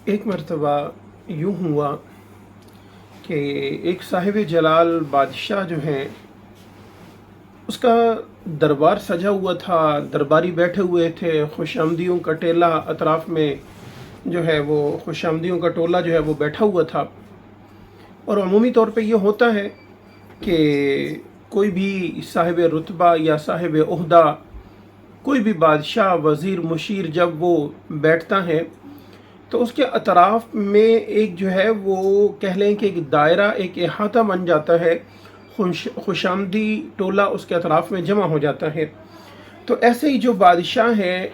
एक मर्तबा यूँ हुआ कि एक साहिब जलाल बादशाह जो हैं उसका दरबार सजा हुआ था, दरबारी बैठे हुए थे, खुशामदियों का टेला अतराफ़ में जो है वो खुशामदियों का टोला जो है वो बैठा हुआ था। और अमूमी तौर पे ये होता है कि कोई भी साहिब रुतबा या साहिब ओहदा, कोई भी बादशाह, वज़ीर, मुशीर जब वो बैठता है तो उसके अतराफ़ में एक जो है वो कह लें कि एक दायरा, एक अहाता बन जाता है, खुशामदी टोला उसके अतराफ़ में जमा हो जाता है। तो ऐसे ही जो बादशाह है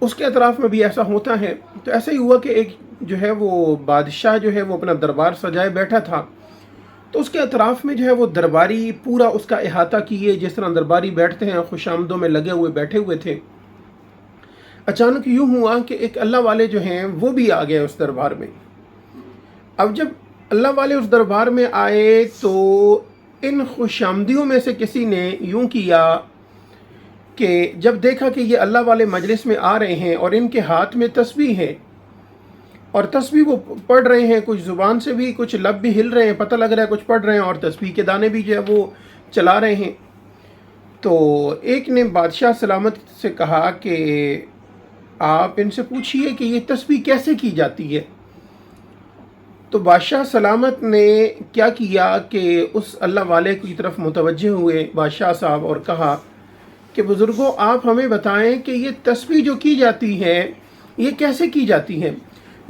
उसके अतराफ़ में भी ऐसा होता है। तो ऐसे ही हुआ कि एक जो है वो बादशाह जो है वो अपना दरबार सजाए बैठा था, तो उसके अतराफ़ में जो है वो दरबारी पूरा उसका अहाता किए, जिस तरह दरबारी बैठते हैं खुशामदों में लगे हुए बैठे हुए थे। अचानक यूँ हुआ कि एक अल्लाह वाले जो हैं वो भी आ गए उस दरबार में। अब जब अल्लाह वाले उस दरबार में आए तो इन खुशामदियों में से किसी ने यूँ किया कि जब देखा कि ये अल्लाह वाले मजलिस में आ रहे हैं और इनके हाथ में तस्बीह है और तस्बीह वो पढ़ रहे हैं, कुछ ज़ुबान से भी कुछ लब भी हिल रहे हैं, पता लग रहा है कुछ पढ़ रहे हैं, और तस्बीह के दाने भी जो है वो चला रहे हैं। तो एक ने बादशाह सलामत से कहा कि आप इनसे पूछिए कि ये तस्बीह कैसे की जाती है। तो बादशाह सलामत ने क्या किया कि उस अल्लाह वाले की तरफ मुतवज्जे हुए बादशाह साहब और कहा कि बुज़ुर्गों, आप हमें बताएं कि ये तस्बीह जो की जाती है ये कैसे की जाती है।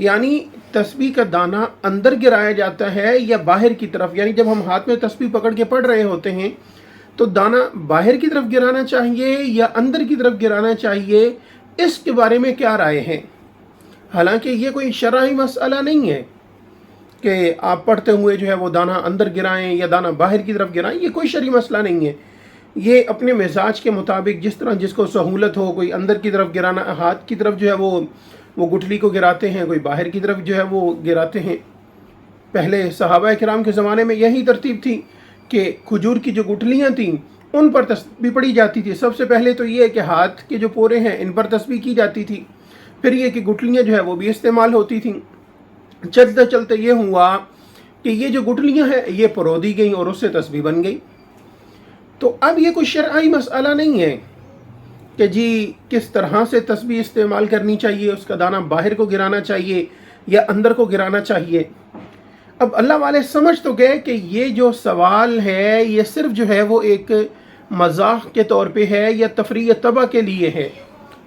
यानी तस्बीह का दाना अंदर गिराया जाता है या बाहर की तरफ, यानी जब हम हाथ में तस्बीह पकड़ के पढ़ रहे होते हैं तो दाना बाहर की तरफ गिराना चाहिए या अंदर की तरफ गिराना चाहिए, इसके बारे में क्या राय है। हालांकि ये कोई शरई मसला नहीं है कि आप पढ़ते हुए जो है वो दाना अंदर गिराएं या दाना बाहर की तरफ गिराएं, ये कोई शरई मसला नहीं है। ये अपने मिजाज के मुताबिक जिस तरह जिसको सहूलत हो, कोई अंदर की तरफ गिराना, हाथ की तरफ जो है वो गुठली को गिराते हैं, कोई बाहर की तरफ जो है वो गिराते हैं। पहले सहाबा किराम के ज़माने में यही तरतीब थी कि खजूर की जो गुठलियाँ थीं उन पर तस्बीह पढ़ी जाती थी। सबसे पहले तो ये कि हाथ के जो पोरे हैं इन पर तस्बीह की जाती थी, फिर ये कि गुठलियाँ जो है वो भी इस्तेमाल होती थीं। चलते चलते ये हुआ कि ये जो गुठलियाँ हैं ये परो दी गई और उससे तस्बीह बन गई। तो अब ये कोई शरई मसला नहीं है कि जी किस तरह से तस्बीह इस्तेमाल करनी चाहिए, उसका दाना बाहर को गिराना चाहिए या अंदर को गिराना चाहिए। अब अल्लाह वाले समझ तो गए कि ये जो सवाल है ये सिर्फ जो है वो एक मजाक के तौर पे है या तफरीह तबा के लिए है,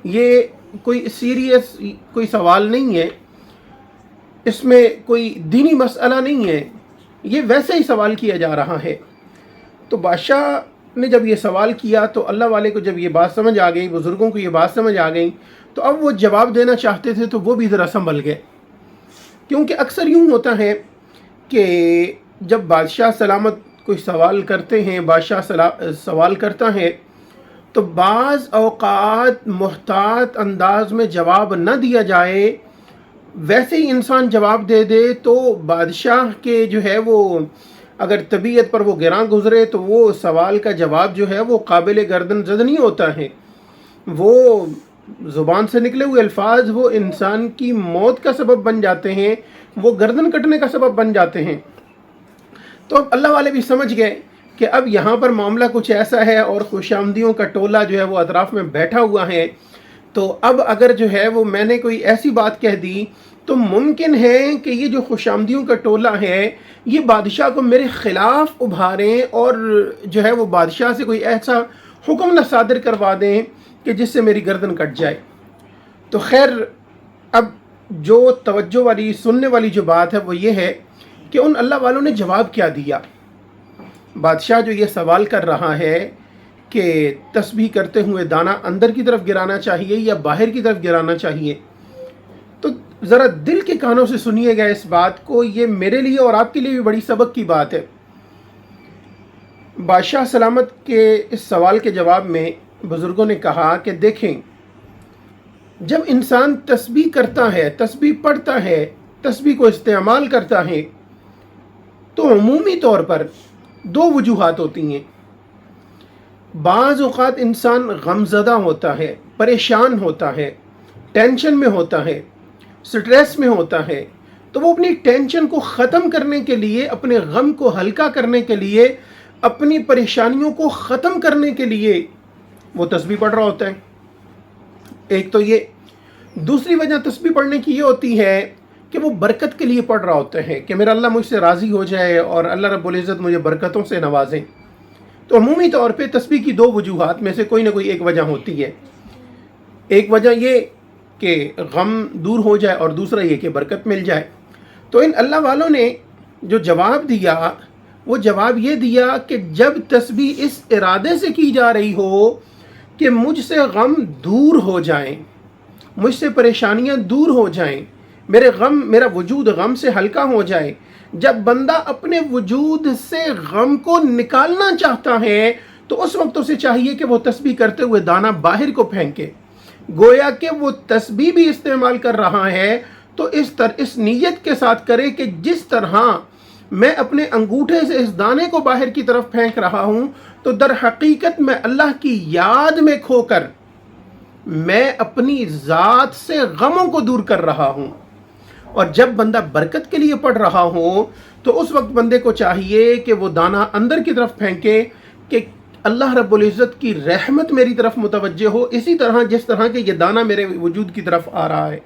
ये कोई सीरियस कोई सवाल नहीं है, इसमें कोई दीनी मसला नहीं है, ये वैसे ही सवाल किया जा रहा है। तो बादशाह ने जब ये सवाल किया तो अल्लाह वाले को जब ये बात समझ आ गई, बुज़ुर्गों को ये बात समझ आ गई, तो अब वो जवाब देना चाहते थे तो वो भी ज़रा संभल गए। क्योंकि अक्सर यूँ होता है कि जब बादशाह सलामत कोई सवाल करते हैं, बादशाह सवाल करता है तो बाज़ औक़ात मुहतात अंदाज में जवाब न दिया जाए, वैसे ही इंसान जवाब दे दे तो बादशाह के जो है वो अगर तबीयत पर वो गिरां गुजरे तो वो सवाल का जवाब जो है वो काबिल गर्दन जद नहीं होता है। वो ज़ुबान से निकले हुए अल्फाज वो इंसान की मौत का सबब बन जाते हैं, वो गर्दन कटने का सबब बन जाते हैं। तो अब अल्लाह वाले भी समझ गए कि अब यहाँ पर मामला कुछ ऐसा है और खुशामदियों का टोला जो है वो अतराफ़ में बैठा हुआ है, तो अब अगर जो है वो मैंने कोई ऐसी बात कह दी तो मुमकिन है कि ये जो खुशामदियों का टोला है ये बादशाह को मेरे ख़िलाफ़ उभारें और जो है वो बादशाह से कोई ऐसा हुक्म न सादिर करवा दें कि जिससे मेरी गर्दन कट जाए। तो खैर, अब जो तवज्जो वाली सुनने वाली जो बात है वो ये है कि उन अल्लाह वालों ने जवाब क्या दिया। बादशाह जो ये सवाल कर रहा है कि तस्बीह करते हुए दाना अंदर की तरफ गिराना चाहिए या बाहर की तरफ गिराना चाहिए, तो ज़रा दिल के कानों से सुनिएगा इस बात को, ये मेरे लिए और आपके लिए भी बड़ी सबक की बात है। बादशाह सलामत के इस सवाल के जवाब में बुज़ुर्गों ने कहा कि देखें, जब इंसान तस्बीह करता है, तस्बीह पढ़ता है, तस्बीह को इस्तेमाल करता है, तो अमूमी तौर पर दो वजूहात होती हैं। बाज़ औक़ात इंसान गमज़दा होता है, परेशान होता है, टेंशन में होता है, स्ट्रेस में होता है, तो वो अपनी टेंशन को ख़त्म करने के लिए, अपने गम को हल्का करने के लिए, अपनी परेशानियों को ख़त्म करने के लिए वो तस्बीह पढ़ रहा होता है। एक तो ये। दूसरी वजह तस्बीह पढ़ने की ये होती है कि वो बरकत के लिए पढ़ रहा होता है कि मेरा अल्लाह मुझसे राज़ी हो जाए और अल्लाह रब्बुल इज़्ज़त मुझे बरकतों से नवाजें। तो अमूमी तौर पे तस्बीह की दो वजूहात में से कोई ना कोई एक वजह होती है। एक वजह ये कि गम दूर हो जाए और दूसरा ये कि बरकत मिल जाए। तो इन अल्लाह वालों ने जो जवाब दिया वो जवाब ये दिया कि जब तस्बीह इस इरादे से की जा रही हो कि मुझसे गम दूर हो जाएं, मुझसे परेशानियां दूर हो जाएं, मेरा वजूद गम से हल्का हो जाए, जब बंदा अपने वजूद से गम को निकालना चाहता है तो उस वक्त उसे चाहिए कि वो तस्बीह करते हुए दाना बाहर को फेंके। गोया कि वो तस्बीह भी इस्तेमाल कर रहा है तो इस नीयत के साथ करे कि जिस तरह मैं अपने अंगूठे से इस दाने को बाहर की तरफ फेंक रहा हूँ, तो दर हकीकत मैं अल्लाह की याद में खोकर मैं अपनी ज़ात से गमों को दूर कर रहा हूँ। और जब बंदा बरकत के लिए पढ़ रहा हो तो उस वक्त बंदे को चाहिए कि वो दाना अंदर की तरफ फेंके कि अल्लाह रब्बुल इज़्ज़त की रहमत मेरी तरफ मुतवज्जे हो, इसी तरह जिस तरह के ये दाना मेरे वजूद की तरफ आ रहा है।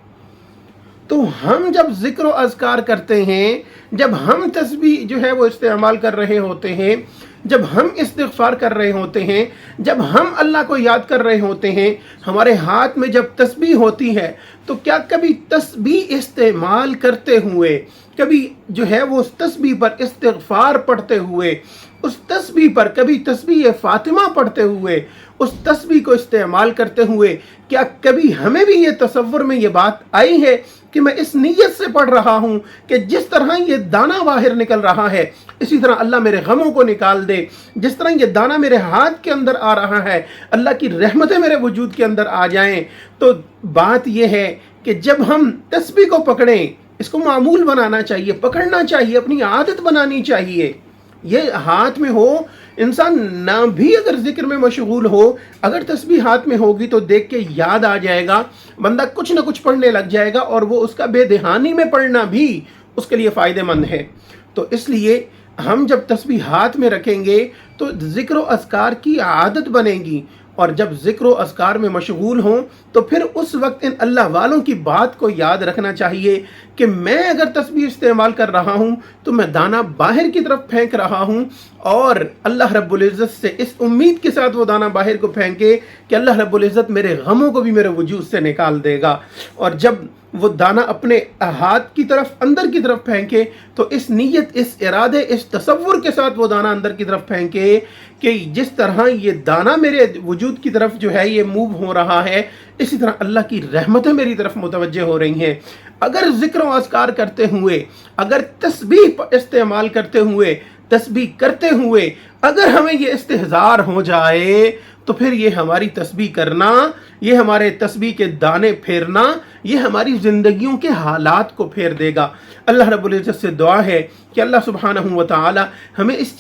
तो हम जब ज़िक्र और अज़कार करते हैं, जब हम तस्बीह जो है वो इस्तेमाल कर रहे होते हैं, जब हम इस्तिग़फ़ार कर रहे होते हैं, जब हम अल्लाह को याद कर रहे होते हैं, हमारे हाथ में जब तस्बीह होती है, तो क्या कभी तस्बीह इस्तेमाल करते हुए, कभी जो है वो उस तस्बीह पर इस्तिग़फ़ार पढ़ते हुए, उस तस्बीह पर कभी तस्बीह फ़ातिमा पढ़ते हुए, उस तस्बीह को इस्तेमाल करते हुए, क्या कभी हमें भी ये तसव्वुर में ये बात आई है कि मैं इस नीयत से पढ़ रहा हूँ कि जिस तरह ये दाना बाहर निकल रहा है इसी तरह अल्लाह मेरे गमों को निकाल दे, जिस तरह ये दाना मेरे हाथ के अंदर आ रहा है अल्लाह की रहमतें मेरे वजूद के अंदर आ जाएं। तो बात यह है कि जब हम तस्बीह को पकड़ें, इसको मामूल बनाना चाहिए, पकड़ना चाहिए, अपनी आदत बनानी चाहिए। ये हाथ में हो, इंसान ना भी अगर जिक्र में मशगूल हो, अगर तस्बीह हाथ में होगी तो देख के याद आ जाएगा, बंदा कुछ ना कुछ पढ़ने लग जाएगा और वो उसका बेदहानी में पढ़ना भी उसके लिए फ़ायदेमंद है। तो इसलिए हम जब तस्बीह हाथ में रखेंगे तो ज़िक्र और अज़कार की आदत बनेगी, और जब ज़िक्र और अज़कार में मशगूल हों तो फिर उस वक्त इन अल्लाह वालों की बात को याद रखना चाहिए कि मैं अगर तस्बीह इस्तेमाल कर रहा हूँ तो मैं दाना बाहर की तरफ फेंक रहा हूँ, और अल्लाह रब्बुल इज़्ज़त से इस उम्मीद के साथ वो दाना बाहर को फेंके कि अल्लाह रब्बुल इज़्ज़त मेरे गमों को भी मेरे वजूद से निकाल देगा। और जब वो दाना अपने हाथ की तरफ अंदर की तरफ फेंके तो इस नीयत, इस इरादे, इस तसव्वुर के साथ वो दाना अंदर की तरफ फेंके कि जिस तरह ये दाना मेरे वजूद की तरफ जो है ये मूव हो रहा है, इसी तरह अल्लाह की रहमतें मेरी तरफ मुतवज्जे हो रही हैं। अगर ज़िक्र और अज़कार करते हुए, अगर तस्बीह इस्तेमाल करते हुए, तस्बीह करते हुए अगर हमें ये इस्तेहज़ार हो जाए तो फिर ये हमारी तस्बीह करना, ये हमारे तस्बीह के दाने फेरना, ये हमारी ज़िंदगियों के हालात को फेर देगा। अल्लाह रब्बुल इज़्ज़त से दुआ है कि अल्लाह सुब्हानहू व तआला हमें इस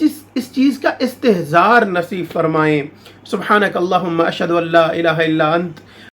चीज़ का इस्तेहज़ार नसीब फरमाएँ। सुब्हानक अल्लाहुम्मा अशहदु अल्ला इलाहा इल्ला अंत